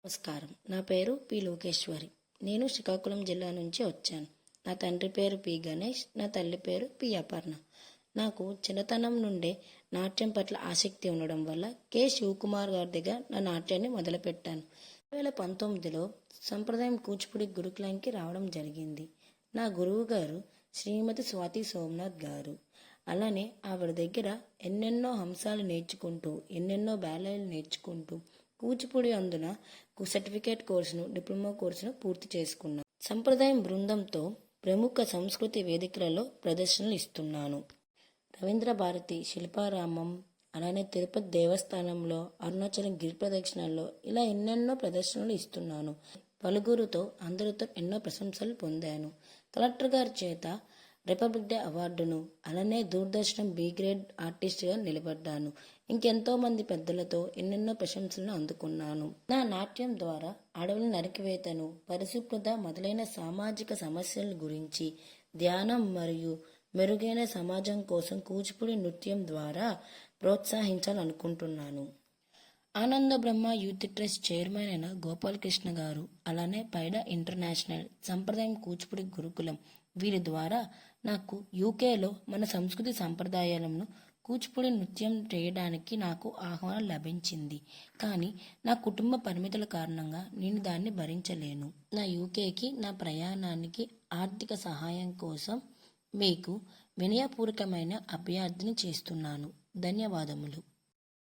నమస్కారం. నా పేరు పి లోకేశ్వరి. నేను శ్రీకాకుళం జిల్లా నుంచి వచ్చాను. నా తండ్రి పేరు పి గణేష్, నా తల్లి పేరు పి అపర్ణ. నాకు చిన్నతనం నుండే నాట్యం పట్ల ఆసక్తి ఉండడం వల్ల కె శివకుమార్ గారి దగ్గర నా నాట్యాన్ని మొదలుపెట్టాను. 2019లో సంప్రదాయం కూచిపూడి గురుకులంకి రావడం జరిగింది. నా గురువు గారు శ్రీమతి స్వాతి సోమనాథ్ గారు. అలానే ఆవిడ దగ్గర ఎన్నెన్నో అంశాలు నేర్చుకుంటూ, ఎన్నెన్నో బ్యాలెలు నేర్చుకుంటూ కూచిపూడి అందున సర్టిఫికేట్ కోర్సును, డిప్లొమా కోర్సును పూర్తి చేసుకున్నాను. సంప్రదాయం బృందంతో ప్రముఖ సంస్కృతి వేదికలలో ప్రదర్శనలు ఇస్తున్నాను. రవీంద్ర భారతి, శిల్పారామం, అలానే తిరుపతి దేవస్థానంలో, అరుణాచలం గిరి ప్రదక్షిణల్లో ఇలా ఎన్నెన్నో ప్రదర్శనలు ఇస్తున్నాను. పలువురితో అందరితో ఎన్నో ప్రశంసలు పొందాను. కలెక్టర్ గారి చేత రిపబ్లిక్ డే అవార్డును, అలానే దూరదర్శనం బి గ్రేడ్ ఆర్టిస్ట్గా నిలబడ్డాను. ఇంకెంతో మంది పెద్దలతో ఎన్నెన్నో ప్రశంసలను అందుకున్నాను. నా నాట్యం ద్వారా అడవుల నరికివేతను, పరిశుభ్రత మొదలైన సామాజిక సమస్యల గురించి, ధ్యానం మరియు మెరుగైన సమాజం కోసం కూచిపూడి నృత్యం ద్వారా ప్రోత్సహించాలనుకుంటున్నాను. ఆనంద బ్రహ్మ యూత్ ట్రస్ట్ చైర్మన్ అయిన గోపాలకృష్ణ గారు, అలానే పైడా ఇంటర్నేషనల్ సంప్రదాయం కూచిపూడి గురుకులం వీరి ద్వారా నాకు యూకేలో మన సంస్కృతి సంప్రదాయాలను కూచిపూడి నృత్యం చేయడానికి నాకు ఆహ్వానం లభించింది. కానీ నా కుటుంబ పరిమితుల కారణంగా నేను దాన్ని భరించలేను. నా యూకేకి నా ప్రయాణానికి ఆర్థిక సహాయం కోసం మీకు వినయపూర్వకమైన అభ్యర్థన చేస్తున్నాను. ధన్యవాదములు.